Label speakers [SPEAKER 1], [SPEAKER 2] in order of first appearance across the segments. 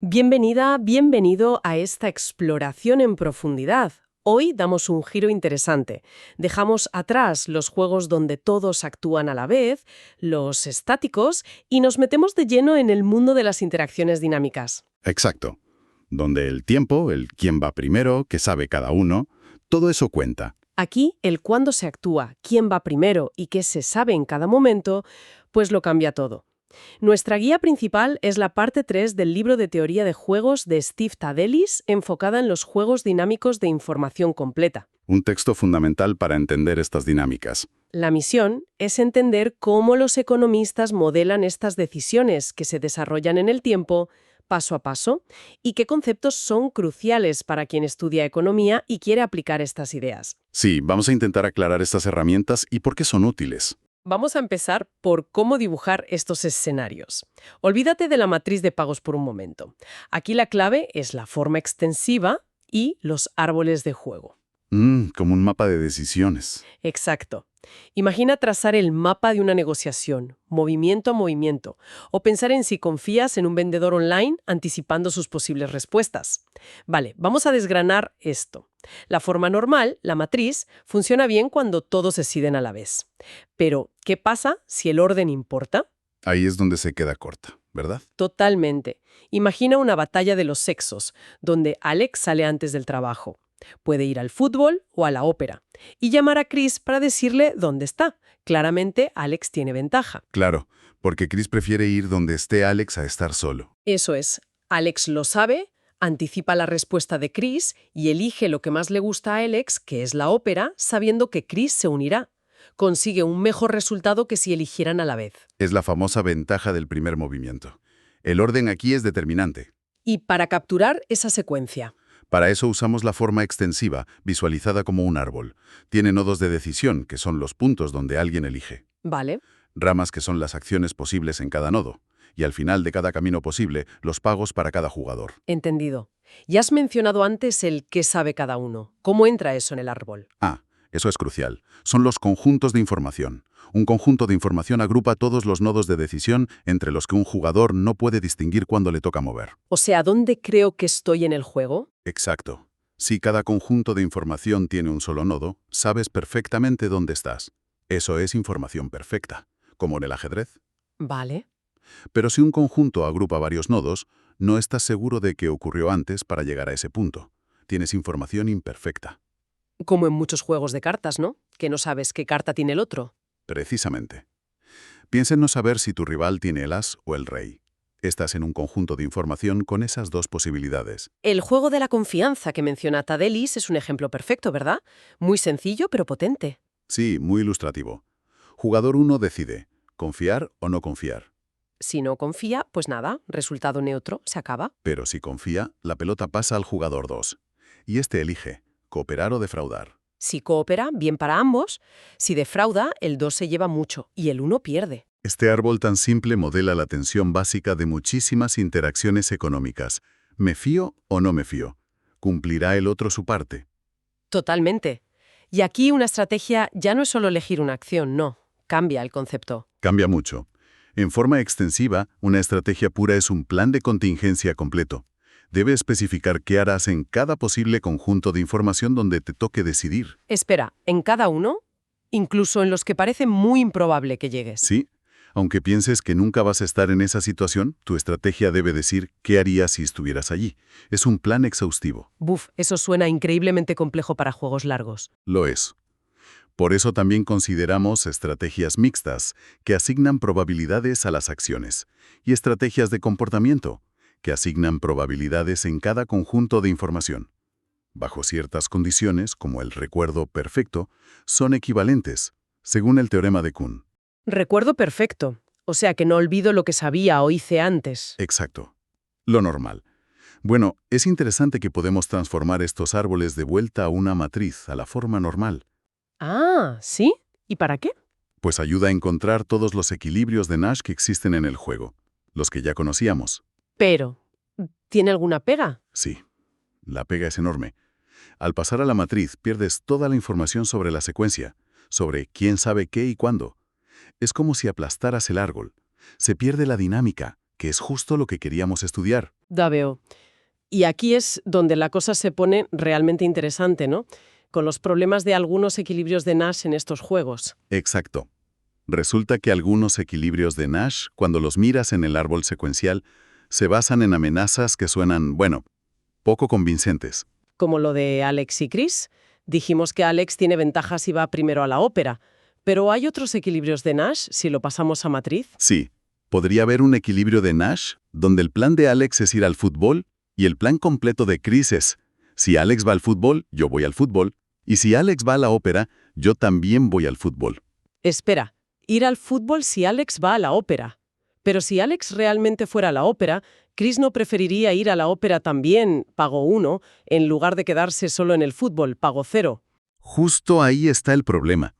[SPEAKER 1] Bienvenida, bienvenido a esta exploración en profundidad. Hoy damos un giro interesante. Dejamos atrás los juegos donde todos actúan a la vez, los estáticos, y nos metemos de lleno en el mundo de las interacciones dinámicas.
[SPEAKER 2] Exacto. Donde el tiempo, el quién va primero, qué sabe cada uno, todo eso cuenta.
[SPEAKER 1] Aquí, el cuándo se actúa, quién va primero y qué se sabe en cada momento, pues lo cambia todo. Nuestra guía principal es la parte 3 del libro de teoría de juegos de Steve Tadelis, enfocada en los juegos dinámicos de información completa.
[SPEAKER 2] Un texto fundamental para entender estas dinámicas.
[SPEAKER 1] La misión es entender cómo los economistas modelan estas decisiones que se desarrollan en el tiempo, paso a paso, y qué conceptos son cruciales para quien estudia economía y quiere aplicar estas ideas.
[SPEAKER 2] Sí, vamos a intentar aclarar estas herramientas y por qué son útiles.
[SPEAKER 1] Vamos a empezar por cómo dibujar estos escenarios. Olvídate de la matriz de pagos por un momento. Aquí la clave es la forma extensiva y los árboles de juego.
[SPEAKER 2] Como un mapa de decisiones.
[SPEAKER 1] Exacto. Imagina trazar el mapa de una negociación, movimiento a movimiento, o pensar en si confías en un vendedor online anticipando sus posibles respuestas. Vale, vamos a desgranar esto. La forma normal, la matriz, funciona bien cuando todos deciden a la vez. Pero, ¿qué pasa si el orden importa?
[SPEAKER 2] Ahí es donde se queda corta, ¿verdad?
[SPEAKER 1] Totalmente. Imagina una batalla de los sexos, donde Alex sale antes del trabajo. Puede ir al fútbol o a la ópera y llamar a Chris para decirle dónde está. Claramente, Alex tiene ventaja.
[SPEAKER 2] Claro, porque Chris prefiere ir donde esté Alex a estar solo.
[SPEAKER 1] Eso es. Alex lo sabe, anticipa la respuesta de Chris y elige lo que más le gusta a Alex, que es la ópera, sabiendo que Chris se unirá. Consigue un mejor resultado que si eligieran a la vez.
[SPEAKER 2] Es la famosa ventaja del primer movimiento. El orden aquí es determinante.
[SPEAKER 1] Y para capturar esa secuencia.
[SPEAKER 2] Para eso usamos la forma extensiva, visualizada como un árbol. Tiene nodos de decisión, que son los puntos donde alguien elige.
[SPEAKER 1] Vale.
[SPEAKER 2] Ramas, que son las acciones posibles en cada nodo. Y al final de cada camino posible, los pagos para cada jugador.
[SPEAKER 1] Entendido. Ya has mencionado antes el qué sabe cada uno. ¿Cómo entra eso en el árbol?
[SPEAKER 2] Eso es crucial. Son los conjuntos de información. Un conjunto de información agrupa todos los nodos de decisión entre los que un jugador no puede distinguir cuándo le toca mover.
[SPEAKER 1] O sea, ¿dónde creo que estoy en el juego?
[SPEAKER 2] Exacto. Si cada conjunto de información tiene un solo nodo, sabes perfectamente dónde estás. Eso es información perfecta, como en el ajedrez.
[SPEAKER 1] Vale.
[SPEAKER 2] Pero si un conjunto agrupa varios nodos, no estás seguro de qué ocurrió antes para llegar a ese punto. Tienes información imperfecta.
[SPEAKER 1] Como en muchos juegos de cartas, ¿no? Que no sabes qué carta tiene el otro.
[SPEAKER 2] Precisamente. Piensa en no saber si tu rival tiene el as o el rey. Estás en un conjunto de información con esas dos posibilidades.
[SPEAKER 1] El juego de la confianza que menciona Tadelis es un ejemplo perfecto, ¿verdad? Muy sencillo, pero potente.
[SPEAKER 2] Sí, muy ilustrativo. Jugador 1 decide, ¿confiar o no confiar?
[SPEAKER 1] Si no confía, pues nada, resultado neutro, se acaba.
[SPEAKER 2] Pero si confía, la pelota pasa al jugador 2. Y este elige, cooperar o defraudar.
[SPEAKER 1] Si coopera, bien para ambos. Si defrauda, el 2 se lleva mucho y el 1 pierde.
[SPEAKER 2] Este árbol tan simple modela la tensión básica de muchísimas interacciones económicas. ¿Me fío o no me fío? ¿Cumplirá el otro su parte?
[SPEAKER 1] Totalmente. Y aquí una estrategia ya no es solo elegir una acción, no. Cambia el concepto.
[SPEAKER 2] Cambia mucho. En forma extensiva, una estrategia pura es un plan de contingencia completo. Debe especificar qué harás en cada posible conjunto de información donde te toque decidir.
[SPEAKER 1] Espera, ¿en cada uno? Incluso en los que parece muy improbable que llegues.
[SPEAKER 2] Sí, aunque pienses que nunca vas a estar en esa situación, tu estrategia debe decir qué harías si estuvieras allí. Es un plan exhaustivo.
[SPEAKER 1] Buf, eso suena increíblemente complejo para juegos largos.
[SPEAKER 2] Lo es. Por eso también consideramos estrategias mixtas, que asignan probabilidades a las acciones, y estrategias de comportamiento, que asignan probabilidades en cada conjunto de información. Bajo ciertas condiciones, como el recuerdo perfecto, son equivalentes, según el teorema de Kuhn.
[SPEAKER 1] Recuerdo perfecto. O sea que no olvido lo que sabía o hice antes.
[SPEAKER 2] Exacto. Lo normal. Bueno, es interesante que podemos transformar estos árboles de vuelta a una matriz, a la forma normal.
[SPEAKER 1] Ah, ¿sí? ¿Y para qué?
[SPEAKER 2] Pues ayuda a encontrar todos los equilibrios de Nash que existen en el juego, los que ya conocíamos.
[SPEAKER 1] Pero, ¿tiene alguna pega?
[SPEAKER 2] Sí, la pega es enorme. Al pasar a la matriz pierdes toda la información sobre la secuencia, sobre quién sabe qué y cuándo. Es como si aplastaras el árbol. Se pierde la dinámica, que es justo lo que queríamos estudiar.
[SPEAKER 1] Ya veo. Y aquí es donde la cosa se pone realmente interesante, ¿no? Con los problemas de algunos equilibrios de Nash en estos juegos.
[SPEAKER 2] Exacto. Resulta que algunos equilibrios de Nash, cuando los miras en el árbol secuencial, se basan en amenazas que suenan, bueno, poco convincentes.
[SPEAKER 1] Como lo de Alex y Chris. Dijimos que Alex tiene ventajas si va primero a la ópera. Pero ¿hay otros equilibrios de Nash si lo pasamos a matriz?
[SPEAKER 2] Sí, podría haber un equilibrio de Nash donde el plan de Alex es ir al fútbol y el plan completo de Chris es, si Alex va al fútbol, yo voy al fútbol, y si Alex va a la ópera, yo también voy al fútbol.
[SPEAKER 1] Espera, ir al fútbol si Alex va a la ópera. Pero si Alex realmente fuera a la ópera, Chris no preferiría ir a la ópera también, pago 1, en lugar de quedarse solo en el fútbol, pago 0.
[SPEAKER 2] Justo ahí está el problema.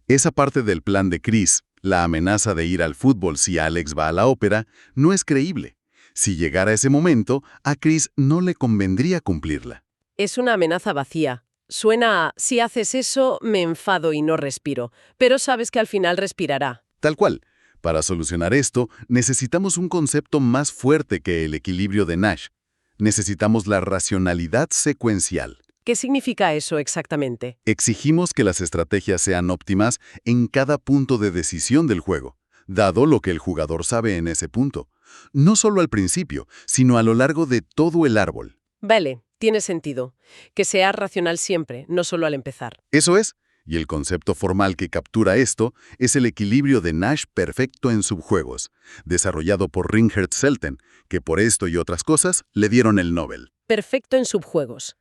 [SPEAKER 2] Esa parte del plan de Chris, la amenaza de ir al fútbol si Alex va a la ópera, no es creíble. Si llegara ese momento, a Chris no le convendría cumplirla.
[SPEAKER 1] Es una amenaza vacía. Suena a, si haces eso, me enfado y no respiro, pero sabes que al final respirará.
[SPEAKER 2] Tal cual. Para solucionar esto, necesitamos un concepto más fuerte que el equilibrio de Nash. Necesitamos la racionalidad secuencial.
[SPEAKER 1] ¿Qué significa eso exactamente?
[SPEAKER 2] Exigimos que las estrategias sean óptimas en cada punto de decisión del juego, dado lo que el jugador sabe en ese punto. No solo al principio, sino a lo largo de todo el árbol.
[SPEAKER 1] Vale, tiene sentido. Que sea racional siempre, no solo al empezar.
[SPEAKER 2] Eso es, y el concepto formal que captura esto es el equilibrio de Nash perfecto en subjuegos, desarrollado por Ringert Selten, que por esto y otras cosas le dieron el Nobel.
[SPEAKER 1] Perfecto en subjuegos.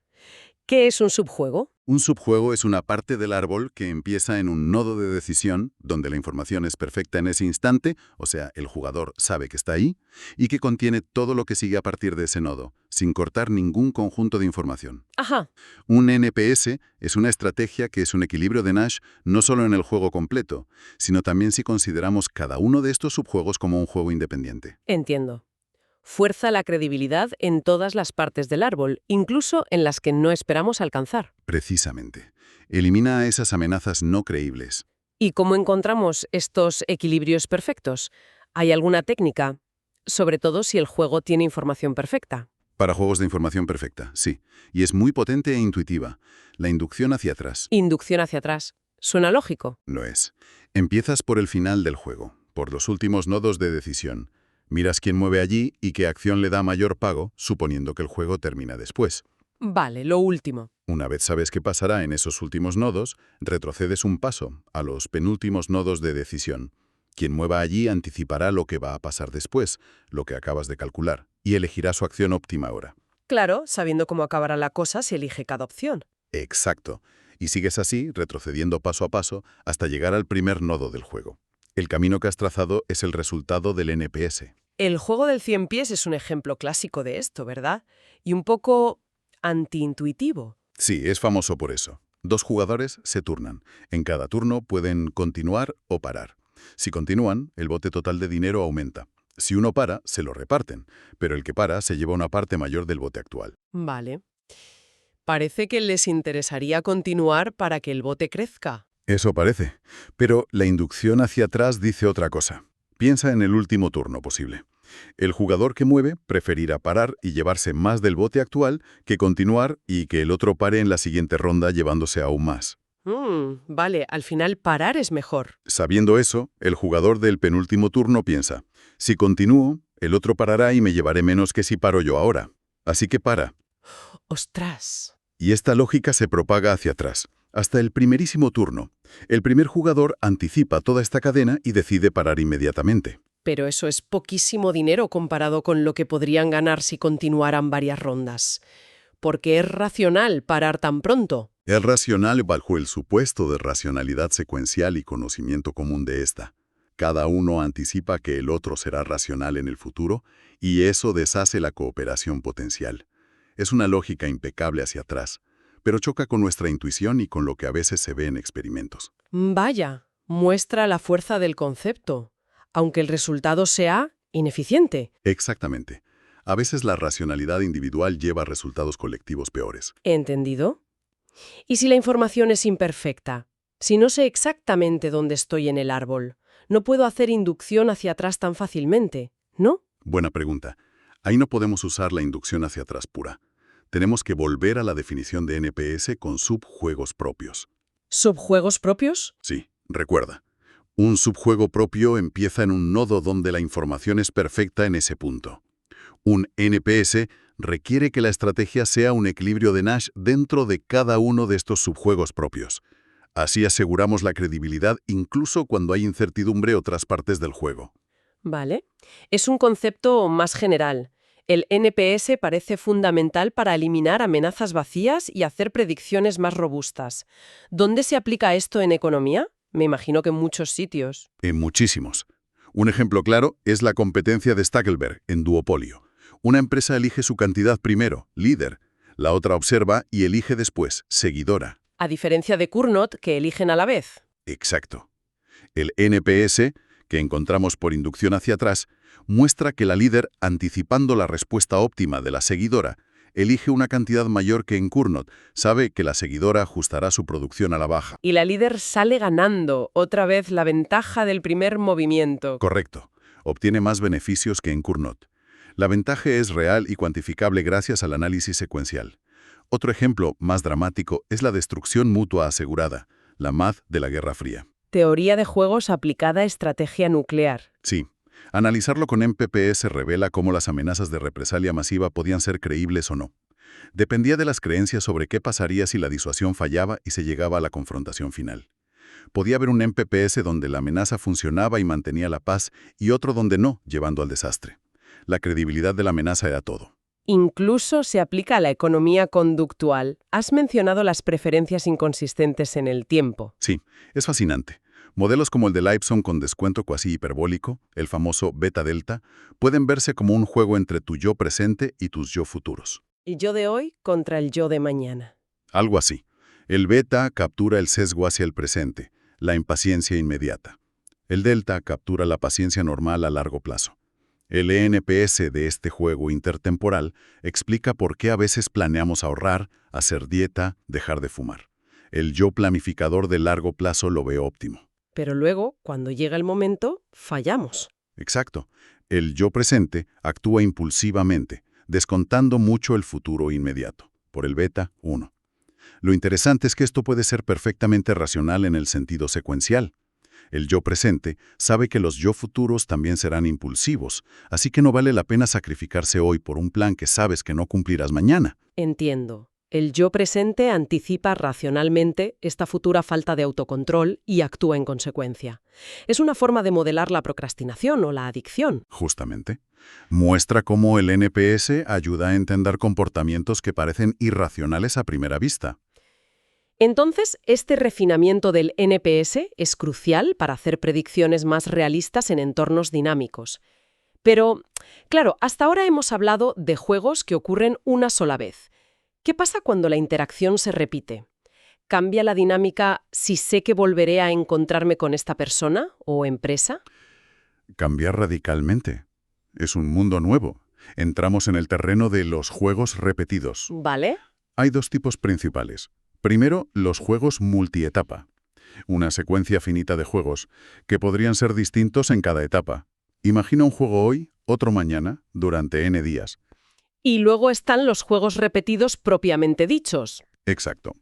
[SPEAKER 1] ¿Qué es un subjuego?
[SPEAKER 2] Un subjuego es una parte del árbol que empieza en un nodo de decisión, donde la información es perfecta en ese instante, o sea, el jugador sabe que está ahí, y que contiene todo lo que sigue a partir de ese nodo, sin cortar ningún conjunto de información.
[SPEAKER 1] Ajá,
[SPEAKER 2] Un NPS es una estrategia que es un equilibrio de Nash no solo en el juego completo, sino también si consideramos cada uno de estos subjuegos como un juego independiente.
[SPEAKER 1] entiendo. Fuerza la credibilidad en todas las partes del árbol, incluso en las que no esperamos alcanzar.
[SPEAKER 2] Precisamente. Elimina a esas amenazas no creíbles.
[SPEAKER 1] ¿Y cómo encontramos estos equilibrios perfectos? ¿Hay alguna técnica? Sobre todo si el juego tiene información perfecta.
[SPEAKER 2] Para juegos de información perfecta, sí. Y es muy potente e intuitiva. La inducción hacia atrás.
[SPEAKER 1] Inducción hacia atrás. Suena lógico.
[SPEAKER 2] Lo es. Empiezas por el final del juego, por los últimos nodos de decisión. Miras quién mueve allí y qué acción le da mayor pago, suponiendo que el juego termina después.
[SPEAKER 1] Vale, lo último.
[SPEAKER 2] Una vez sabes qué pasará en esos últimos nodos, retrocedes un paso, a los penúltimos nodos de decisión. Quien mueva allí anticipará lo que va a pasar después, lo que acabas de calcular, y elegirá su acción óptima ahora.
[SPEAKER 1] Claro, sabiendo cómo acabará la cosa, se elige cada opción.
[SPEAKER 2] Exacto. Y sigues así, retrocediendo paso a paso, hasta llegar al primer nodo del juego. El camino que has trazado es el resultado del NPS.
[SPEAKER 1] El juego del 100 pies es un ejemplo clásico de esto, ¿verdad? Y un poco antiintuitivo.
[SPEAKER 2] Sí, es famoso por eso. Dos jugadores se turnan. En cada turno pueden continuar o parar. Si continúan, el bote total de dinero aumenta. Si uno para, se lo reparten, pero el que para se lleva una parte mayor del bote actual.
[SPEAKER 1] Vale. Parece que les interesaría continuar para que el bote crezca.
[SPEAKER 2] Eso parece, pero la inducción hacia atrás dice otra cosa. Piensa en el último turno posible. El jugador que mueve preferirá parar y llevarse más del bote actual que continuar y que el otro pare en la siguiente ronda llevándose aún más.
[SPEAKER 1] Vale, al final parar es mejor.
[SPEAKER 2] Sabiendo eso, el jugador del penúltimo turno piensa, si continúo, el otro parará y me llevaré menos que si paro yo ahora. Así que para.
[SPEAKER 1] ¡Ostras!
[SPEAKER 2] Y esta lógica se propaga hacia atrás, hasta el primerísimo turno. El primer jugador anticipa toda esta cadena y decide parar inmediatamente.
[SPEAKER 1] Pero eso es poquísimo dinero comparado con lo que podrían ganar si continuaran varias rondas. ¿Por qué es racional parar tan pronto?
[SPEAKER 2] Es racional bajo el supuesto de racionalidad secuencial y conocimiento común de esta. Cada uno anticipa que el otro será racional en el futuro y eso deshace la cooperación potencial. Es una lógica impecable hacia atrás, pero choca con nuestra intuición y con lo que a veces se ve en experimentos.
[SPEAKER 1] Vaya, muestra la fuerza del concepto, aunque el resultado sea ineficiente.
[SPEAKER 2] Exactamente. A veces la racionalidad individual lleva a resultados colectivos peores.
[SPEAKER 1] ¿Entendido? ¿Y si la información es imperfecta? Si no sé exactamente dónde estoy en el árbol, no puedo hacer inducción hacia atrás tan fácilmente, ¿no?
[SPEAKER 2] Buena pregunta. Ahí no podemos usar la inducción hacia atrás pura. Tenemos que volver a la definición de NPS con subjuegos propios.
[SPEAKER 1] ¿Subjuegos propios?
[SPEAKER 2] Sí, recuerda. Un subjuego propio empieza en un nodo donde la información es perfecta en ese punto. Un NPS requiere que la estrategia sea un equilibrio de Nash dentro de cada uno de estos subjuegos propios. Así aseguramos la credibilidad incluso cuando hay incertidumbre en otras partes del juego.
[SPEAKER 1] Vale. Es un concepto más general. El NPS parece fundamental para eliminar amenazas vacías y hacer predicciones más robustas. ¿Dónde se aplica esto en economía? Me imagino que en muchos sitios.
[SPEAKER 2] En muchísimos. Un ejemplo claro es la competencia de Stackelberg en duopolio. Una empresa elige su cantidad primero, líder. La otra observa y elige después, seguidora.
[SPEAKER 1] A diferencia de Cournot, que eligen a la vez.
[SPEAKER 2] Exacto. El NPS, que encontramos por inducción hacia atrás, muestra que la líder, anticipando la respuesta óptima de la seguidora, elige una cantidad mayor que en Cournot, sabe que la seguidora ajustará su producción a la baja.
[SPEAKER 1] Y la líder sale ganando, otra vez la ventaja del primer movimiento.
[SPEAKER 2] Correcto. Obtiene más beneficios que en Cournot. La ventaja es real y cuantificable gracias al análisis secuencial. Otro ejemplo más dramático es la destrucción mutua asegurada, la MAD de la Guerra Fría.
[SPEAKER 1] Teoría de juegos aplicada a estrategia nuclear.
[SPEAKER 2] Sí. Analizarlo con MPPS revela cómo las amenazas de represalia masiva podían ser creíbles o no. Dependía de las creencias sobre qué pasaría si la disuasión fallaba y se llegaba a la confrontación final. Podía haber un MPPS donde la amenaza funcionaba y mantenía la paz y otro donde no, llevando al desastre. La credibilidad de la amenaza era todo.
[SPEAKER 1] Incluso se aplica a la economía conductual. Has mencionado las preferencias inconsistentes en el tiempo.
[SPEAKER 2] Sí, es fascinante. Modelos como el de Lipson con descuento cuasi hiperbólico, el famoso beta-delta, pueden verse como un juego entre tu yo presente y tus yo futuros.
[SPEAKER 1] El yo de hoy contra el yo de mañana.
[SPEAKER 2] Algo así. El beta captura el sesgo hacia el presente, la impaciencia inmediata. El delta captura la paciencia normal a largo plazo. El NPS de este juego intertemporal explica por qué a veces planeamos ahorrar, hacer dieta, dejar de fumar. El yo planificador de largo plazo lo ve óptimo.
[SPEAKER 1] Pero luego, cuando llega el momento, fallamos.
[SPEAKER 2] Exacto. El yo presente actúa impulsivamente, descontando mucho el futuro inmediato. Por el beta, 1. Lo interesante es que esto puede ser perfectamente racional en el sentido secuencial. El yo presente sabe que los yo futuros también serán impulsivos, así que no vale la pena sacrificarse hoy por un plan que sabes que no cumplirás mañana.
[SPEAKER 1] Entiendo. El yo presente anticipa racionalmente esta futura falta de autocontrol y actúa en consecuencia. Es una forma de modelar la procrastinación o la adicción.
[SPEAKER 2] Justamente. Muestra cómo el NPS ayuda a entender comportamientos que parecen irracionales a primera vista.
[SPEAKER 1] Entonces, este refinamiento del NPS es crucial para hacer predicciones más realistas en entornos dinámicos. Pero, claro, hasta ahora hemos hablado de juegos que ocurren una sola vez. ¿Qué pasa cuando la interacción se repite? ¿Cambia la dinámica si sé que volveré a encontrarme con esta persona o empresa?
[SPEAKER 2] Cambiar radicalmente. Es un mundo nuevo. Entramos en el terreno de los juegos repetidos.
[SPEAKER 1] ¿Vale?
[SPEAKER 2] Hay dos tipos principales. Primero, los juegos multietapa. Una secuencia finita de juegos que podrían ser distintos en cada etapa. Imagina un juego hoy, otro mañana, durante N días.
[SPEAKER 1] Y luego están los juegos repetidos propiamente dichos.
[SPEAKER 2] Exacto.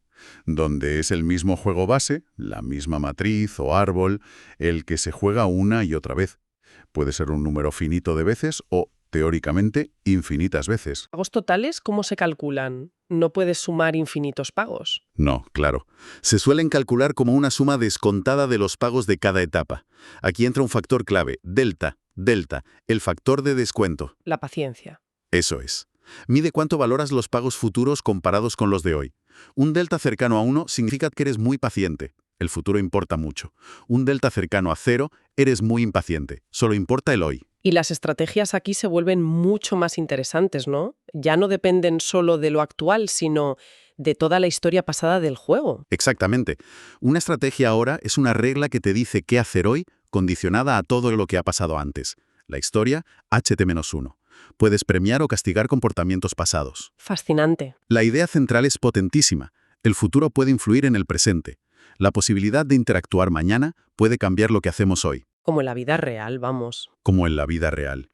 [SPEAKER 2] Donde es el mismo juego base, la misma matriz o árbol, el que se juega una y otra vez. Puede ser un número finito de veces o, teóricamente, infinitas veces.
[SPEAKER 1] ¿Pagos totales cómo se calculan? No puedes sumar infinitos pagos.
[SPEAKER 2] No, claro.
[SPEAKER 3] Se suelen calcular como una suma descontada de los pagos de cada etapa. Aquí entra un factor clave, delta, el factor de descuento.
[SPEAKER 1] La paciencia.
[SPEAKER 3] Eso es. Mide cuánto valoras los pagos futuros comparados con los de hoy. Un delta cercano a 1 significa que eres muy paciente. El futuro importa mucho. Un delta cercano a 0, eres muy impaciente. Solo importa el hoy.
[SPEAKER 1] Y las estrategias aquí se vuelven mucho más interesantes, ¿no? Ya no dependen solo de lo actual, sino de toda la historia pasada del juego.
[SPEAKER 3] Exactamente. Una estrategia ahora es una regla que te dice qué hacer hoy, condicionada a todo lo que ha pasado antes. La historia, HT-1. Puedes premiar o castigar comportamientos pasados.
[SPEAKER 1] Fascinante.
[SPEAKER 3] La idea central es potentísima. El futuro puede influir en el presente. La posibilidad de interactuar mañana puede cambiar lo que hacemos hoy.
[SPEAKER 1] Como en la vida real, vamos.
[SPEAKER 3] Como en la vida real.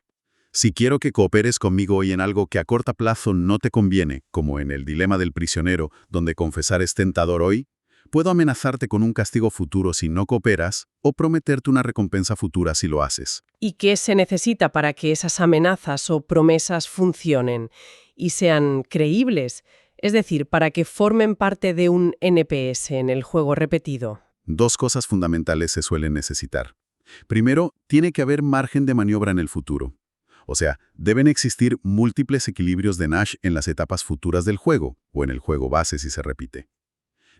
[SPEAKER 3] Si quiero que cooperes conmigo hoy en algo que a corto plazo no te conviene, como en el dilema del prisionero, donde confesar es tentador hoy, puedo amenazarte con un castigo futuro si no cooperas o prometerte una recompensa futura si lo haces.
[SPEAKER 1] ¿Y qué se necesita para que esas amenazas o promesas funcionen y sean creíbles? Es decir, para que formen parte de un NPS en el juego repetido.
[SPEAKER 3] Dos cosas fundamentales se suelen necesitar. Primero, tiene que haber margen de maniobra en el futuro. O sea, deben existir múltiples equilibrios de Nash en las etapas futuras del juego, o en el juego base si se repite.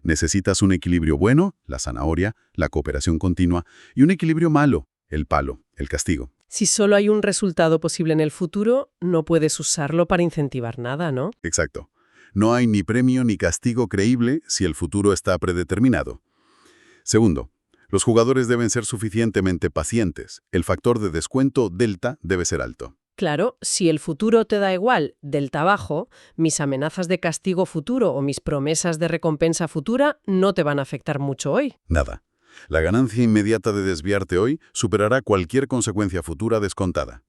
[SPEAKER 3] Necesitas un equilibrio bueno, la zanahoria, la cooperación continua, y un equilibrio malo, el palo, el castigo.
[SPEAKER 1] Si solo hay un resultado posible en el futuro, no puedes usarlo para incentivar nada, ¿no?
[SPEAKER 3] Exacto. No hay ni premio ni castigo creíble si el futuro está predeterminado. Segundo, los jugadores deben ser suficientemente pacientes. El factor de descuento delta debe ser alto.
[SPEAKER 1] Claro, si el futuro te da igual, delta bajo, mis amenazas de castigo futuro o mis promesas de recompensa futura no te van a afectar mucho hoy.
[SPEAKER 3] Nada. La ganancia inmediata de desviarte hoy superará cualquier consecuencia futura descontada.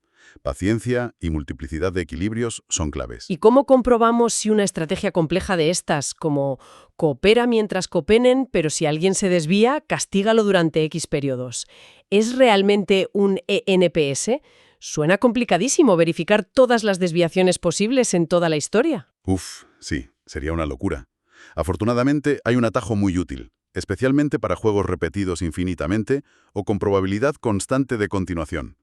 [SPEAKER 3] Paciencia y multiplicidad de equilibrios son claves.
[SPEAKER 1] ¿Y cómo comprobamos si una estrategia compleja de estas, como coopera mientras coopenen, pero si alguien se desvía, castígalo durante X periodos, es realmente un ENPS? Suena complicadísimo verificar todas las desviaciones posibles en toda la historia.
[SPEAKER 3] Sí, sería una locura. Afortunadamente, hay un atajo muy útil, especialmente para juegos repetidos infinitamente o con probabilidad constante de continuación.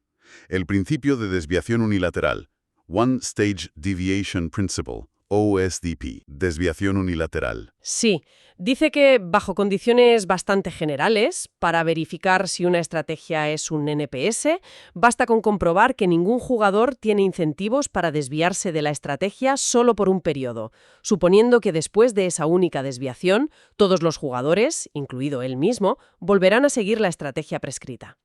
[SPEAKER 3] El principio de desviación unilateral, One Stage Deviation Principle, OSDP, desviación unilateral.
[SPEAKER 1] Sí, dice que bajo condiciones bastante generales, para verificar si una estrategia es un NPS, basta con comprobar que ningún jugador tiene incentivos para desviarse de la estrategia solo por un periodo, suponiendo que después de esa única desviación, todos los jugadores, incluido él mismo, volverán a seguir la estrategia prescrita.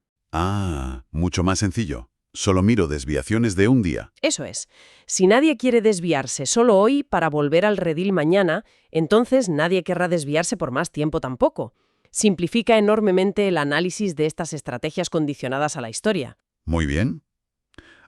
[SPEAKER 3] Mucho más sencillo. Solo miro desviaciones de un día.
[SPEAKER 1] Eso es. Si nadie quiere desviarse solo hoy para volver al redil mañana, entonces nadie querrá desviarse por más tiempo tampoco. Simplifica enormemente el análisis de estas estrategias condicionadas a la historia.
[SPEAKER 3] Muy bien.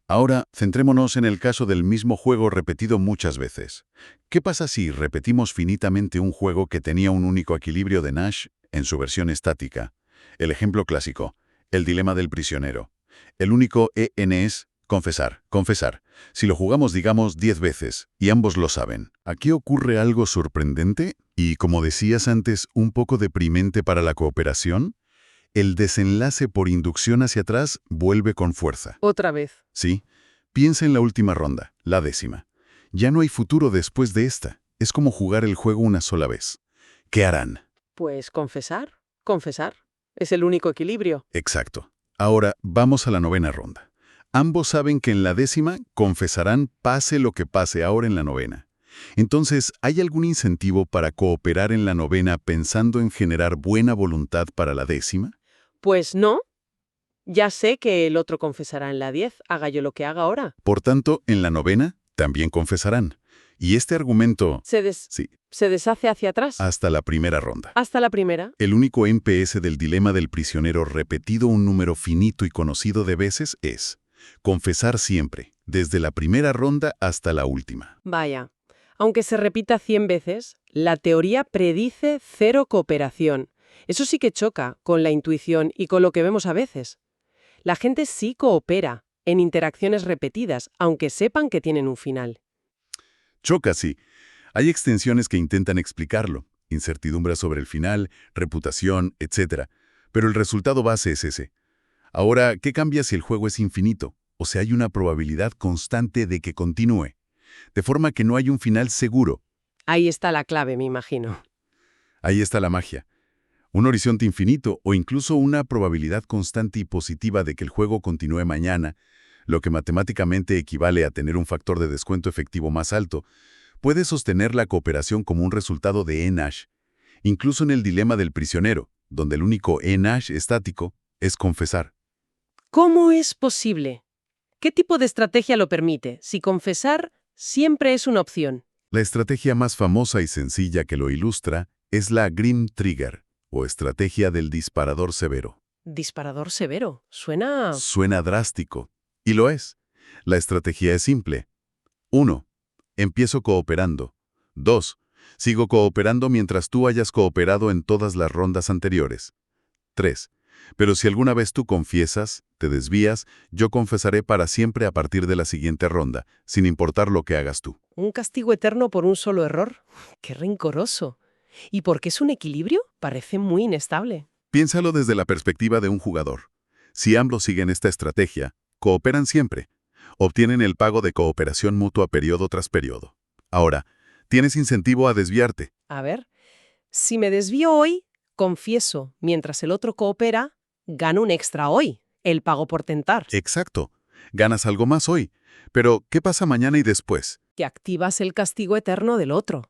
[SPEAKER 3] Ahora, centrémonos en el caso del mismo juego repetido muchas veces. ¿Qué pasa si repetimos finitamente un juego que tenía un único equilibrio de Nash en su versión estática? El ejemplo clásico, el dilema del prisionero. El único EN es confesar, confesar. Si lo jugamos, digamos, 10 veces, y ambos lo saben, aquí ocurre algo sorprendente y, como decías antes, un poco deprimente para la cooperación. El desenlace por inducción hacia atrás vuelve con fuerza.
[SPEAKER 1] Otra vez.
[SPEAKER 3] Sí, piensa en la última ronda, la 10ª. Ya no hay futuro después de esta. Es como jugar el juego una sola vez. ¿Qué harán?
[SPEAKER 1] Pues confesar, confesar. Es el único equilibrio.
[SPEAKER 3] Exacto. Ahora vamos a la 9ª ronda. Ambos saben que en la 10ª confesarán pase lo que pase ahora en la 9ª. Entonces, ¿hay algún incentivo para cooperar en la 9ª pensando en generar buena voluntad para la 10ª?
[SPEAKER 1] Pues no. Ya sé que el otro confesará en la 10, haga yo lo que haga ahora.
[SPEAKER 3] Por tanto, en la 9ª también confesarán. Y este argumento... Sí,
[SPEAKER 1] ¿Se deshace hacia atrás?
[SPEAKER 3] hasta la primera ronda.
[SPEAKER 1] ¿Hasta la primera?
[SPEAKER 3] El único NPS del dilema del prisionero repetido un número finito y conocido de veces es confesar siempre, desde la primera ronda hasta la última.
[SPEAKER 1] Vaya. Aunque se repita 100 veces, la teoría predice cero cooperación. Eso sí que choca con la intuición y con lo que vemos a veces. La gente sí coopera en interacciones repetidas, aunque sepan que tienen un final.
[SPEAKER 3] Choca, sí. Hay extensiones que intentan explicarlo, incertidumbre sobre el final, reputación, etc. Pero el resultado base es ese. Ahora, ¿qué cambia si el juego es infinito? O sea, hay una probabilidad constante de que continúe. De forma que no hay un final seguro.
[SPEAKER 1] Ahí está la clave, me imagino.
[SPEAKER 3] Ahí está la magia. Un horizonte infinito o incluso una probabilidad constante y positiva de que el juego continúe mañana, lo que matemáticamente equivale a tener un factor de descuento efectivo más alto, puede sostener la cooperación como un resultado de ENASH, incluso en el dilema del prisionero, donde el único ENASH estático es confesar.
[SPEAKER 1] ¿Cómo es posible? ¿Qué tipo de estrategia lo permite, si confesar siempre es una opción?
[SPEAKER 3] La estrategia más famosa y sencilla que lo ilustra es la Grim Trigger, o estrategia del disparador severo.
[SPEAKER 1] Disparador severo. Suena...
[SPEAKER 3] Suena drástico, y lo es.
[SPEAKER 2] La estrategia es simple. 1. Empiezo cooperando. 2. Sigo cooperando mientras tú hayas cooperado en todas las rondas anteriores. 3. Pero si alguna vez tú confiesas, te desvías, yo confesaré para siempre a partir de la siguiente ronda, sin importar lo que hagas tú.
[SPEAKER 1] ¿Un castigo eterno por un solo error? ¡Qué rencoroso! ¿Y por qué es un equilibrio? Parece muy inestable.
[SPEAKER 2] Piénsalo desde la perspectiva de un jugador. Si ambos siguen esta estrategia, cooperan siempre. Obtienen el pago de cooperación mutua periodo tras periodo. Ahora, tienes incentivo a desviarte.
[SPEAKER 1] A ver, si me desvío hoy, confieso, mientras el otro coopera, gano un extra hoy, el pago por tentar.
[SPEAKER 2] Exacto. Ganas algo más hoy. Pero, ¿qué pasa mañana y después?
[SPEAKER 1] Que activas el castigo eterno del otro.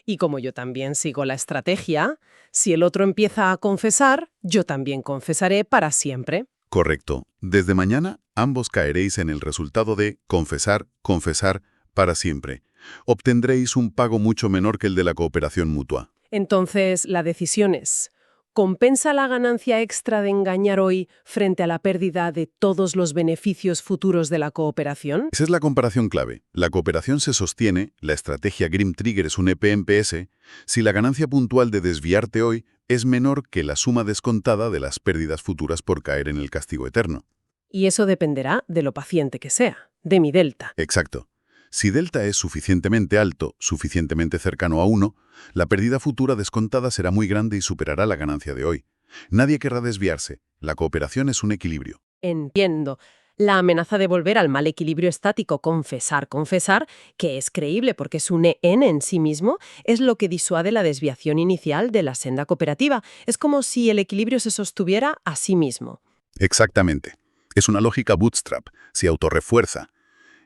[SPEAKER 1] Y como yo también sigo la estrategia, si el otro empieza a confesar, yo también confesaré para siempre.
[SPEAKER 2] Correcto. Desde mañana, ambos caeréis en el resultado de confesar, confesar, para siempre. Obtendréis un pago mucho menor que el de la cooperación mutua.
[SPEAKER 1] Entonces, la decisión es, ¿compensa la ganancia extra de engañar hoy frente a la pérdida de todos los beneficios futuros de la cooperación?
[SPEAKER 2] Esa es la comparación clave. La cooperación se sostiene, la estrategia Grim Trigger es un EPMPS, si la ganancia puntual de desviarte hoy es menor que la suma descontada de las pérdidas futuras por caer en el castigo eterno.
[SPEAKER 1] Y eso dependerá de lo paciente que sea, de mi delta.
[SPEAKER 2] Exacto. Si delta es suficientemente alto, suficientemente cercano a 1, la pérdida futura descontada será muy grande y superará la ganancia de hoy. Nadie querrá desviarse. La cooperación es un equilibrio.
[SPEAKER 1] Entiendo. La amenaza de volver al mal equilibrio estático confesar, confesar, que es creíble porque es un EN en sí mismo, es lo que disuade la desviación inicial de la senda cooperativa. Es como si el equilibrio se sostuviera a sí mismo.
[SPEAKER 2] Exactamente. Es una lógica bootstrap, se autorrefuerza.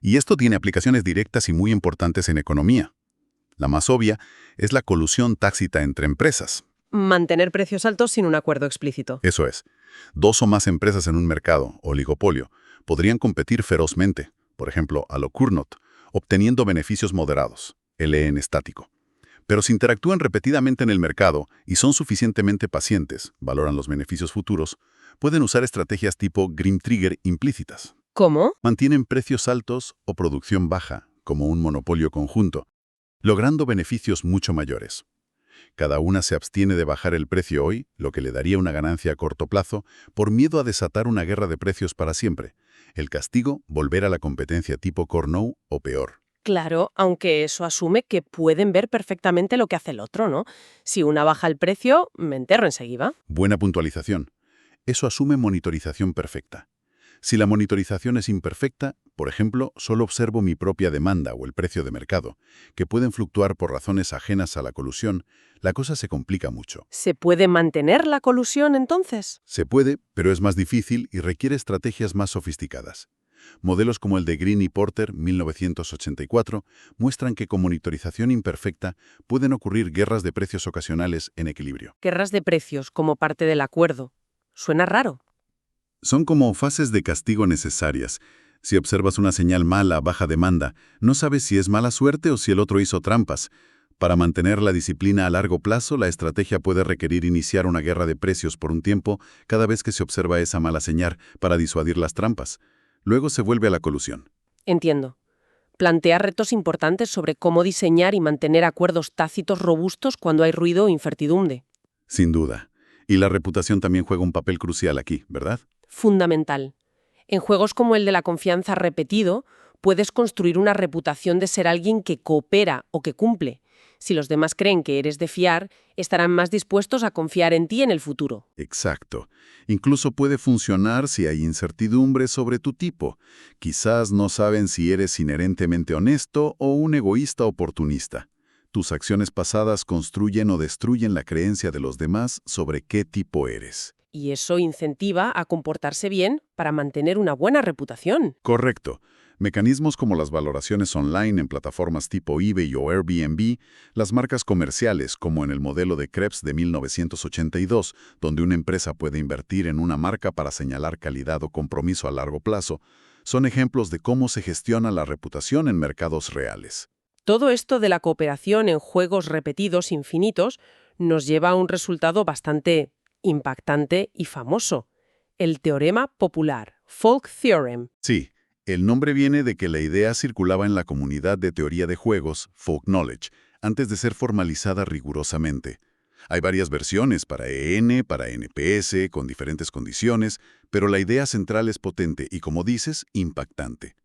[SPEAKER 2] Y esto tiene aplicaciones directas y muy importantes en economía. La más obvia es la colusión tácita entre empresas.
[SPEAKER 1] Mantener precios altos sin un acuerdo explícito.
[SPEAKER 2] Eso es. Dos o más empresas en un mercado, oligopolio, podrían competir ferozmente, por ejemplo, a lo Cournot, obteniendo beneficios moderados, LN estático. Pero si interactúan repetidamente en el mercado y son suficientemente pacientes, valoran los beneficios futuros, pueden usar estrategias tipo Grim Trigger implícitas.
[SPEAKER 1] ¿Cómo?
[SPEAKER 2] Mantienen precios altos o producción baja, como un monopolio conjunto, logrando beneficios mucho mayores. Cada una se abstiene de bajar el precio hoy, lo que le daría una ganancia a corto plazo, por miedo a desatar una guerra de precios para siempre. El castigo, volver a la competencia tipo Cournot o peor.
[SPEAKER 1] Claro, aunque eso asume que pueden ver perfectamente lo que hace el otro, ¿no? Si una baja el precio, me entero enseguida.
[SPEAKER 2] Buena puntualización. Eso asume monitorización perfecta. Si la monitorización es imperfecta, por ejemplo, solo observo mi propia demanda o el precio de mercado, que pueden fluctuar por razones ajenas a la colusión, la cosa se complica mucho.
[SPEAKER 1] ¿Se puede mantener la colusión entonces?
[SPEAKER 2] Se puede, pero es más difícil y requiere estrategias más sofisticadas. Modelos como el de Green y Porter, 1984, muestran que con monitorización imperfecta pueden ocurrir guerras de precios ocasionales en equilibrio.
[SPEAKER 1] Guerras de precios como parte del acuerdo. Suena raro.
[SPEAKER 2] Son como fases de castigo necesarias. Si observas una señal mala, baja demanda, no sabes si es mala suerte o si el otro hizo trampas. Para mantener la disciplina a largo plazo, la estrategia puede requerir iniciar una guerra de precios por un tiempo cada vez que se observa esa mala señal para disuadir las trampas. Luego se vuelve a la colusión.
[SPEAKER 1] Entiendo. Plantea retos importantes sobre cómo diseñar y mantener acuerdos tácitos robustos cuando hay ruido o incertidumbre.
[SPEAKER 2] Sin duda. Y la reputación también juega un papel crucial aquí, ¿verdad?
[SPEAKER 1] Fundamental. En juegos como el de la confianza repetido, puedes construir una reputación de ser alguien que coopera o que cumple. Si los demás creen que eres de fiar, estarán más dispuestos a confiar en ti en el futuro.
[SPEAKER 2] Exacto. Incluso puede funcionar si hay incertidumbre sobre tu tipo. Quizás no saben si eres inherentemente honesto o un egoísta oportunista. Tus acciones pasadas construyen o destruyen la creencia de los demás sobre qué tipo eres.
[SPEAKER 1] Y eso incentiva a comportarse bien para mantener una buena reputación.
[SPEAKER 2] Correcto. Mecanismos como las valoraciones online en plataformas tipo eBay o Airbnb, las marcas comerciales como en el modelo de Krebs de 1982, donde una empresa puede invertir en una marca para señalar calidad o compromiso a largo plazo, son ejemplos de cómo se gestiona la reputación en mercados reales.
[SPEAKER 1] Todo esto de la cooperación en juegos repetidos infinitos nos lleva a un resultado bastante impactante y famoso. El teorema popular, Folk Theorem.
[SPEAKER 2] Sí, El nombre viene de que la idea circulaba en la comunidad de teoría de juegos, folk knowledge, antes de ser formalizada rigurosamente. Hay varias versiones para EN, para NPS, con diferentes condiciones, pero la idea central es potente y, como dices, impactante.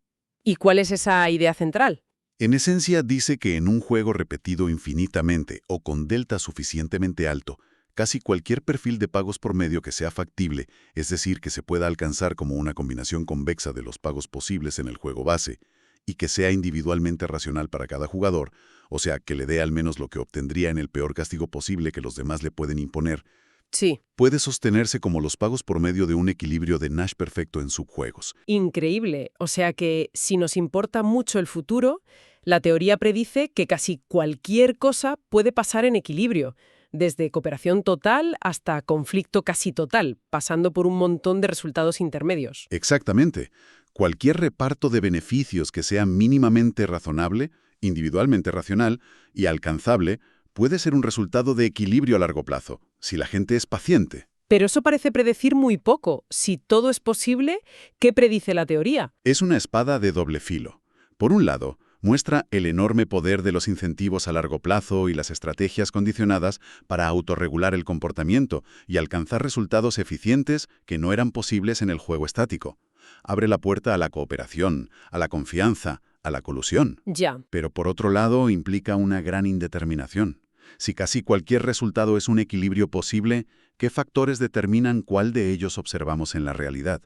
[SPEAKER 1] ¿Y cuál es esa idea central?
[SPEAKER 2] En esencia dice que en un juego repetido infinitamente o con delta suficientemente alto, casi cualquier perfil de pagos por medio que sea factible, es decir, que se pueda alcanzar como una combinación convexa de los pagos posibles en el juego base, y que sea individualmente racional para cada jugador, o sea, que le dé al menos lo que obtendría en el peor castigo posible que los demás le pueden imponer,
[SPEAKER 1] Sí.
[SPEAKER 2] puede sostenerse como los pagos por medio de un equilibrio de Nash perfecto en subjuegos.
[SPEAKER 1] Increíble. O sea que si nos importa mucho el futuro, la teoría predice que casi cualquier cosa puede pasar en equilibrio, desde cooperación total hasta conflicto casi total, pasando por un montón de resultados intermedios.
[SPEAKER 2] Exactamente. Cualquier reparto de beneficios que sea mínimamente razonable, individualmente racional y alcanzable, puede ser un resultado de equilibrio a largo plazo, si la gente es paciente.
[SPEAKER 1] Pero eso parece predecir muy poco. Si todo es posible, ¿qué predice la teoría?
[SPEAKER 2] Es una espada de doble filo. Por un lado, muestra el enorme poder de los incentivos a largo plazo y las estrategias condicionadas para autorregular el comportamiento y alcanzar resultados eficientes que no eran posibles en el juego estático. Abre la puerta a la cooperación, a la confianza, a la colusión.
[SPEAKER 1] Ya.
[SPEAKER 2] Pero por otro lado, implica una gran indeterminación. Si casi cualquier resultado es un equilibrio posible, ¿qué factores determinan cuál de ellos observamos en la realidad?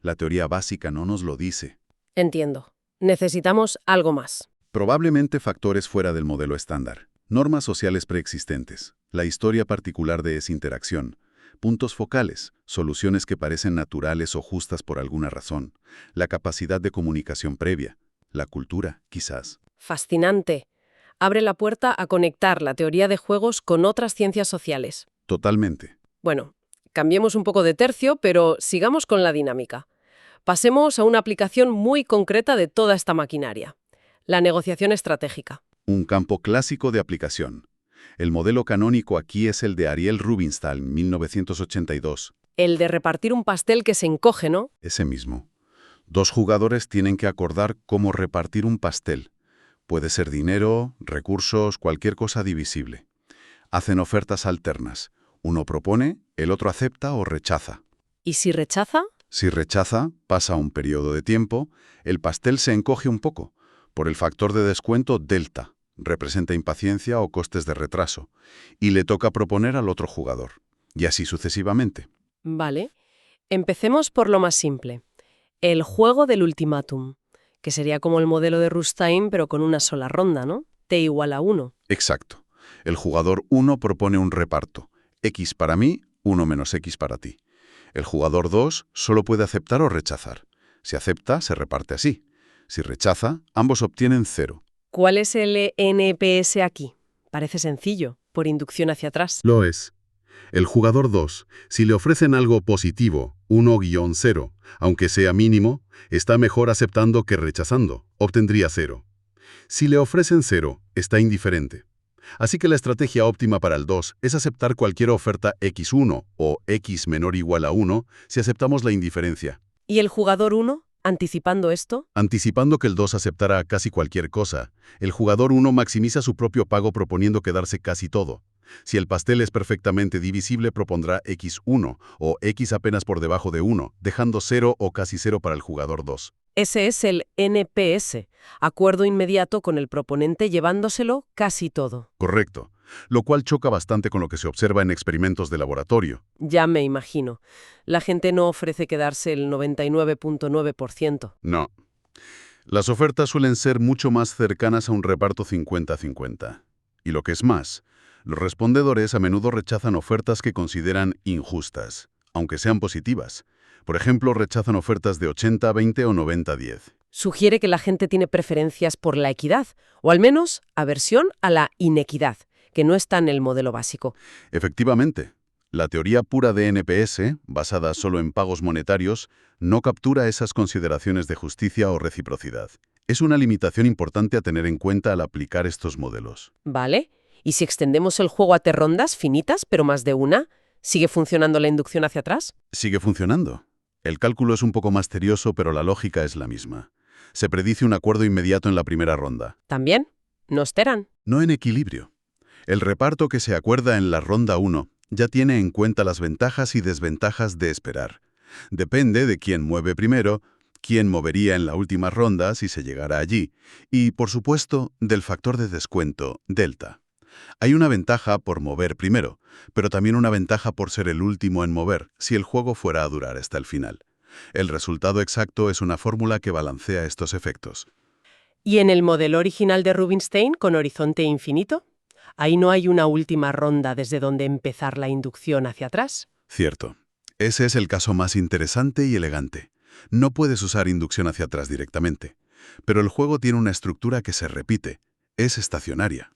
[SPEAKER 2] La teoría básica no nos lo dice.
[SPEAKER 1] Entiendo. Necesitamos algo más.
[SPEAKER 2] Probablemente factores fuera del modelo estándar. Normas sociales preexistentes. La historia particular de esa interacción. Puntos focales. Soluciones que parecen naturales o justas por alguna razón. La capacidad de comunicación previa. La cultura, quizás.
[SPEAKER 1] Fascinante. Abre la puerta a conectar la teoría de juegos con otras ciencias sociales.
[SPEAKER 2] Totalmente.
[SPEAKER 1] Bueno, cambiemos un poco de tercio, pero sigamos con la dinámica. Pasemos a una aplicación muy concreta de toda esta maquinaria. La negociación estratégica.
[SPEAKER 2] Un campo clásico de aplicación. El modelo canónico aquí es el de Ariel Rubinstein, 1982.
[SPEAKER 1] El de repartir un pastel que se encoge, ¿no?
[SPEAKER 2] Ese mismo. Dos jugadores tienen que acordar cómo repartir un pastel. Puede ser dinero, recursos, cualquier cosa divisible. Hacen ofertas alternas. Uno propone, el otro acepta o rechaza.
[SPEAKER 1] ¿Y si rechaza?
[SPEAKER 2] Si rechaza, pasa un periodo de tiempo, el pastel se encoge un poco, por el factor de descuento delta, representa impaciencia o costes de retraso, y le toca proponer al otro jugador. Y así sucesivamente.
[SPEAKER 1] Vale. Empecemos por lo más simple. El juego del ultimátum, que sería como el modelo de Rustain, pero con una sola ronda, ¿no? T igual a 1.
[SPEAKER 2] Exacto. El jugador 1 propone un reparto. X para mí, 1 menos X para ti. El jugador 2 solo puede aceptar o rechazar. Si acepta, se reparte así. Si rechaza, ambos obtienen 0.
[SPEAKER 1] ¿Cuál es el NPS aquí? Parece sencillo, por inducción hacia atrás.
[SPEAKER 3] Lo es. El jugador 2, si le ofrecen algo positivo, 1-0, aunque sea mínimo, está mejor aceptando que rechazando, obtendría 0. Si le ofrecen 0, está indiferente. Así que la estrategia óptima para el 2 es aceptar cualquier oferta X1 o X menor o igual a 1 si aceptamos la indiferencia.
[SPEAKER 1] ¿Y el jugador 1, anticipando esto?
[SPEAKER 3] Anticipando que el 2 aceptará casi cualquier cosa, el jugador 1 maximiza su propio pago proponiendo quedarse casi todo. Si el pastel es perfectamente divisible, propondrá X1 o X apenas por debajo de 1, dejando 0 o casi 0 para el jugador 2.
[SPEAKER 1] Ese es el NPS, acuerdo inmediato con el proponente llevándoselo casi todo.
[SPEAKER 3] Correcto, lo cual choca bastante con lo que se observa en experimentos de laboratorio.
[SPEAKER 1] Ya me imagino. La gente no ofrece quedarse el 99.9%.
[SPEAKER 3] No. Las ofertas suelen ser mucho más cercanas a un reparto 50-50. Y lo que es más, los respondedores a menudo rechazan ofertas que consideran injustas, aunque sean positivas. Por ejemplo, rechazan ofertas de 80-20 o 90-10.
[SPEAKER 1] Sugiere que la gente tiene preferencias por la equidad, o al menos aversión a la inequidad, que no está en el modelo básico.
[SPEAKER 2] Efectivamente, la teoría pura de NPS, basada solo en pagos monetarios, no captura esas consideraciones de justicia o reciprocidad. Es una limitación importante a tener en cuenta al aplicar estos modelos.
[SPEAKER 1] ¿Vale? ¿Y si extendemos el juego a rondas finitas, pero más de una? ¿Sigue funcionando la inducción hacia atrás?
[SPEAKER 2] Sigue funcionando. El cálculo es un poco más tedioso, pero la lógica es la misma. Se predice un acuerdo inmediato en la primera ronda.
[SPEAKER 1] ¿También? ¿Nos teran?
[SPEAKER 2] No en equilibrio. El reparto que se acuerda en la ronda 1 ya tiene en cuenta las ventajas y desventajas de esperar. Depende de quién mueve primero, quién movería en la última ronda si se llegara allí, y, por supuesto, del factor de descuento, delta. Hay una ventaja por mover primero, pero también una ventaja por ser el último en mover, si el juego fuera a durar hasta el final. El resultado exacto es una fórmula que balancea estos efectos.
[SPEAKER 1] ¿Y en el modelo original de Rubinstein, con horizonte infinito? Ahí no hay una última ronda desde donde empezar la inducción hacia atrás.
[SPEAKER 2] Cierto. Ese es el caso más interesante y elegante. No puedes usar inducción hacia atrás directamente. Pero el juego tiene una estructura que se repite. Es estacionaria.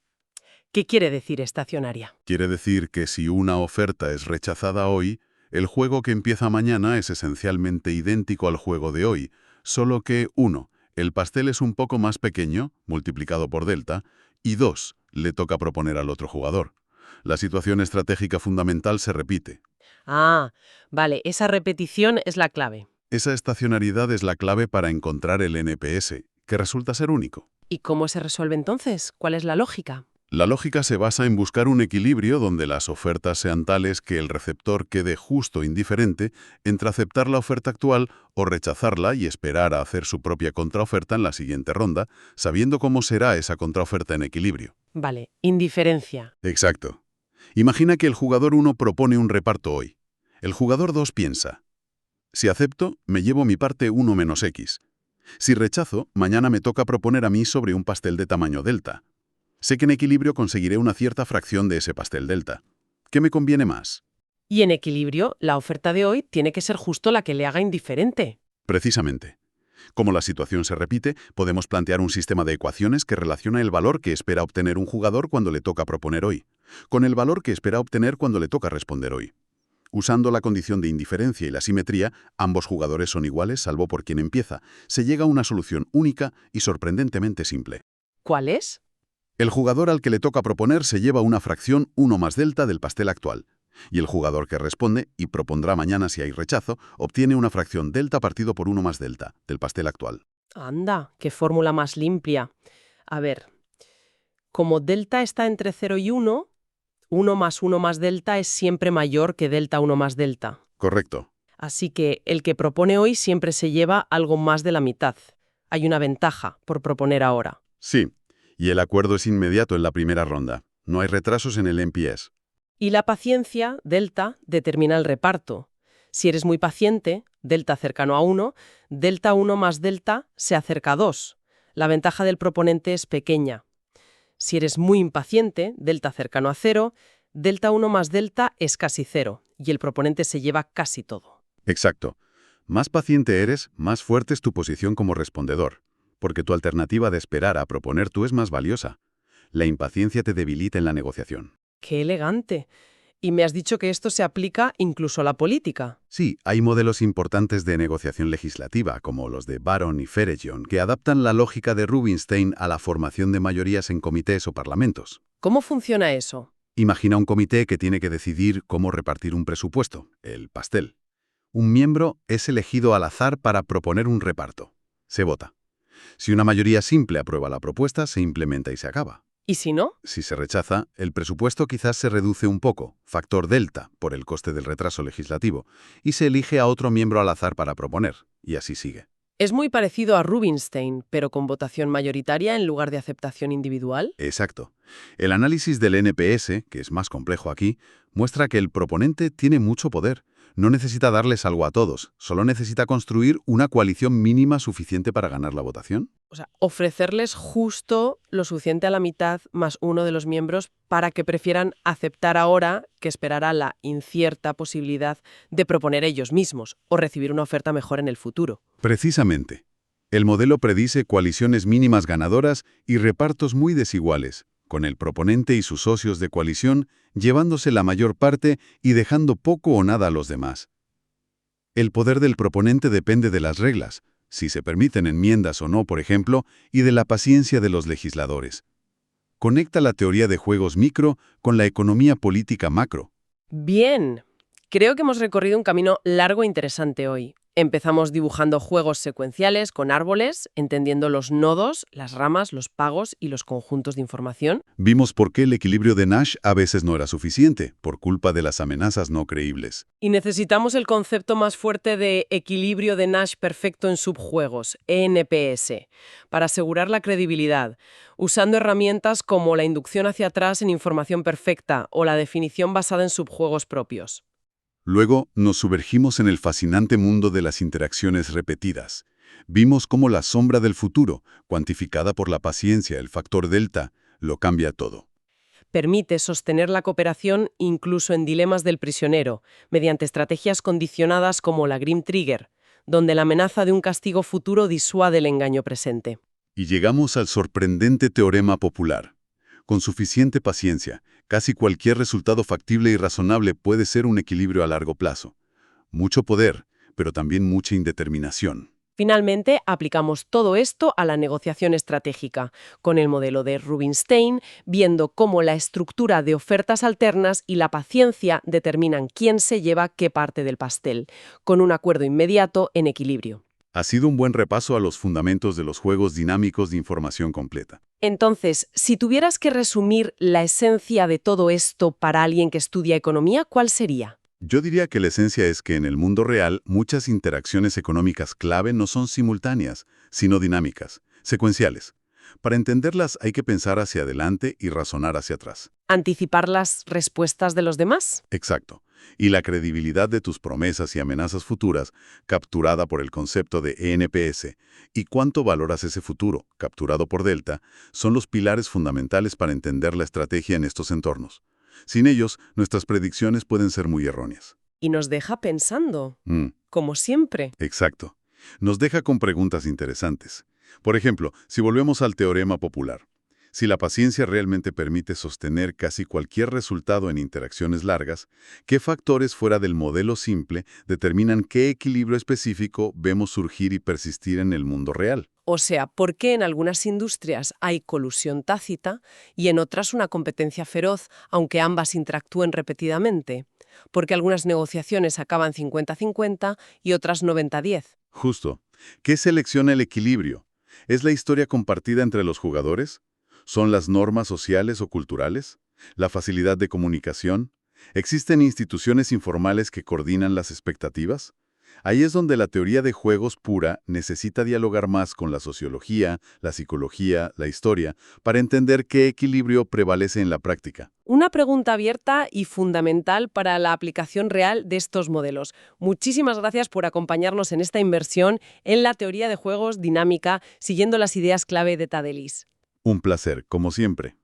[SPEAKER 1] ¿Qué quiere decir estacionaria?
[SPEAKER 2] Quiere decir que si una oferta es rechazada hoy, el juego que empieza mañana es esencialmente idéntico al juego de hoy, solo que 1. El pastel es un poco más pequeño, multiplicado por delta, y 2. Le toca proponer al otro jugador. La situación estratégica fundamental se repite.
[SPEAKER 1] Ah, vale, esa repetición es la clave.
[SPEAKER 2] Esa estacionariedad es la clave para encontrar el NPS, que resulta ser único.
[SPEAKER 1] ¿Y cómo se resuelve entonces? ¿Cuál es la lógica?
[SPEAKER 2] La lógica se basa en buscar un equilibrio donde las ofertas sean tales que el receptor quede justo indiferente entre aceptar la oferta actual o rechazarla y esperar a hacer su propia contraoferta en la siguiente ronda, sabiendo cómo será esa contraoferta en equilibrio.
[SPEAKER 1] Vale, indiferencia.
[SPEAKER 2] Exacto. Imagina que el jugador 1 propone un reparto hoy. El jugador 2 piensa: si acepto, me llevo mi parte 1 menos X. Si rechazo, mañana me toca proponer a mí sobre un pastel de tamaño delta. Sé que en equilibrio conseguiré una cierta fracción de ese pastel delta. ¿Qué me conviene más?
[SPEAKER 1] Y en equilibrio, la oferta de hoy tiene que ser justo la que le haga indiferente.
[SPEAKER 2] Precisamente. Como la situación se repite, podemos plantear un sistema de ecuaciones que relaciona el valor que espera obtener un jugador cuando le toca proponer hoy, con el valor que espera obtener cuando le toca responder hoy. Usando la condición de indiferencia y la simetría, ambos jugadores son iguales salvo por quien empieza. Se llega a una solución única y sorprendentemente simple.
[SPEAKER 1] ¿Cuál es?
[SPEAKER 2] El jugador al que le toca proponer se lleva una fracción 1 más delta del pastel actual, y el jugador que responde, y propondrá mañana si hay rechazo, obtiene una fracción delta partido por 1 más delta del pastel actual.
[SPEAKER 1] Anda, qué fórmula más limpia. A ver, como delta está entre 0 y 1, 1 más delta es siempre mayor que delta 1 más delta.
[SPEAKER 2] Correcto.
[SPEAKER 1] Así que el que propone hoy siempre se lleva algo más de la mitad. Hay una ventaja por proponer ahora.
[SPEAKER 2] Sí, y el acuerdo es inmediato en la primera ronda. No hay retrasos en el NPS.
[SPEAKER 1] Y la paciencia, delta, determina el reparto. Si eres muy paciente, delta cercano a 1, delta 1 más delta se acerca a 2. La ventaja del proponente es pequeña. Si eres muy impaciente, delta cercano a 0, delta 1 más delta es casi 0, y el proponente se lleva casi todo.
[SPEAKER 2] Exacto. Más paciente eres, más fuerte es tu posición como respondedor, porque tu alternativa de esperar a proponer tú es más valiosa. La impaciencia te debilita en la negociación.
[SPEAKER 1] ¡Qué elegante! Y me has dicho que esto se aplica incluso a la política.
[SPEAKER 2] Sí, hay modelos importantes de negociación legislativa, como los de Baron y Feregion, que adaptan la lógica de Rubinstein a la formación de mayorías en comités o parlamentos.
[SPEAKER 1] ¿Cómo funciona eso?
[SPEAKER 2] Imagina un comité que tiene que decidir cómo repartir un presupuesto, el pastel. Un miembro es elegido al azar para proponer un reparto. Se vota. Si una mayoría simple aprueba la propuesta, se implementa y se acaba.
[SPEAKER 1] ¿Y si no?
[SPEAKER 2] Si se rechaza, el presupuesto quizás se reduce un poco, factor delta, por el coste del retraso legislativo, y se elige a otro miembro al azar para proponer, y así sigue.
[SPEAKER 1] Es muy parecido a Rubinstein, pero con votación mayoritaria en lugar de aceptación individual.
[SPEAKER 2] Exacto. El análisis del NPS, que es más complejo aquí, muestra que el proponente tiene mucho poder. No necesita darles algo a todos, solo necesita construir una coalición mínima suficiente para ganar la votación.
[SPEAKER 1] O sea, ofrecerles justo lo suficiente a la mitad más uno de los miembros para que prefieran aceptar ahora que esperar a la incierta posibilidad de proponer ellos mismos o recibir una oferta mejor en el futuro.
[SPEAKER 2] Precisamente. El modelo predice coaliciones mínimas ganadoras y repartos muy desiguales, con el proponente y sus socios de coalición llevándose la mayor parte y dejando poco o nada a los demás. El poder del proponente depende de las reglas, si se permiten enmiendas o no, por ejemplo, y de la paciencia de los legisladores. Conecta la teoría de juegos micro con la economía política macro.
[SPEAKER 1] Bien. Creo que hemos recorrido un camino largo e interesante hoy. Empezamos dibujando juegos secuenciales con árboles, entendiendo los nodos, las ramas, los pagos y los conjuntos de información.
[SPEAKER 2] Vimos por qué el equilibrio de Nash a veces no era suficiente, por culpa de las amenazas no creíbles.
[SPEAKER 1] Y necesitamos el concepto más fuerte de equilibrio de Nash perfecto en subjuegos, ENPS, para asegurar la credibilidad, usando herramientas como la inducción hacia atrás en información perfecta o la definición basada en subjuegos propios.
[SPEAKER 2] Luego nos sumergimos en el fascinante mundo de las interacciones repetidas. Vimos cómo la sombra del futuro, cuantificada por la paciencia, el factor delta, lo cambia todo.
[SPEAKER 1] Permite sostener la cooperación incluso en dilemas del prisionero, mediante estrategias condicionadas como la Grim Trigger, donde la amenaza de un castigo futuro disuade el engaño presente.
[SPEAKER 2] Y llegamos al sorprendente teorema popular. Con suficiente paciencia, casi cualquier resultado factible y razonable puede ser un equilibrio a largo plazo. Mucho poder, pero también mucha indeterminación.
[SPEAKER 1] Finalmente, aplicamos todo esto a la negociación estratégica, con el modelo de Rubinstein, viendo cómo la estructura de ofertas alternas y la paciencia determinan quién se lleva qué parte del pastel, con un acuerdo inmediato en equilibrio.
[SPEAKER 2] Ha sido un buen repaso a los fundamentos de los juegos dinámicos de información completa.
[SPEAKER 1] Entonces, si tuvieras que resumir la esencia de todo esto para alguien que estudia economía, ¿cuál sería?
[SPEAKER 2] Yo diría que la esencia es que en el mundo real muchas interacciones económicas clave no son simultáneas, sino dinámicas, secuenciales. Para entenderlas hay que pensar hacia adelante y razonar hacia atrás.
[SPEAKER 1] ¿Anticipar las respuestas de los demás?
[SPEAKER 2] Exacto. Y la credibilidad de tus promesas y amenazas futuras, capturada por el concepto de ENPS, y cuánto valoras ese futuro, capturado por Delta, son los pilares fundamentales para entender la estrategia en estos entornos. Sin ellos, nuestras predicciones pueden ser muy erróneas.
[SPEAKER 1] Y nos deja pensando, como siempre.
[SPEAKER 2] Exacto. Nos deja con preguntas interesantes. Por ejemplo, si volvemos al teorema popular, si la paciencia realmente permite sostener casi cualquier resultado en interacciones largas, ¿qué factores fuera del modelo simple determinan qué equilibrio específico vemos surgir y persistir en el mundo real?
[SPEAKER 1] O sea, ¿por qué en algunas industrias hay colusión tácita y en otras una competencia feroz, aunque ambas interactúen repetidamente? Porque algunas negociaciones acaban 50-50 y otras 90-10.
[SPEAKER 2] Justo. ¿Qué selecciona el equilibrio? ¿Es la historia compartida entre los jugadores? ¿Son las normas sociales o culturales? ¿La facilidad de comunicación? ¿Existen instituciones informales que coordinan las expectativas? Ahí es donde la teoría de juegos pura necesita dialogar más con la sociología, la psicología, la historia, para entender qué equilibrio prevalece en la práctica.
[SPEAKER 1] Una pregunta abierta y fundamental para la aplicación real de estos modelos. Muchísimas gracias por acompañarnos en esta inmersión en la teoría de juegos dinámica, siguiendo las ideas clave de Tadelis.
[SPEAKER 2] Un placer, como siempre.